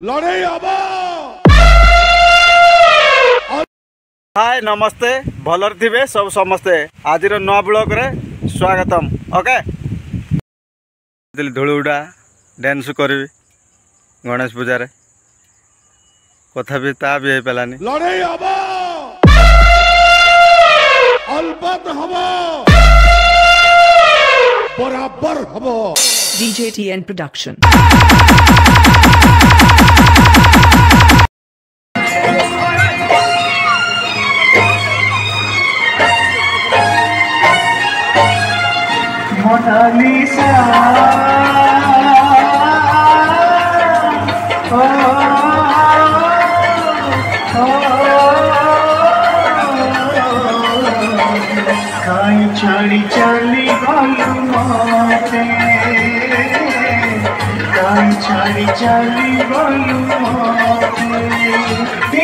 लड़ाई आबा। हाय नमस्ते भलर थे सब समस्ते आज नवा ब्लॉग रे स्वागतम। ओके धूलुडा डांस करी गणेश पूजा रे कथा भी ता भी पालानी लड़ाई आबा अलबत हबो बराबर हबो। DJTN Production. मोनालिसा काई छाड़ी चली गलु मते काई छाड़ी चली गलु मते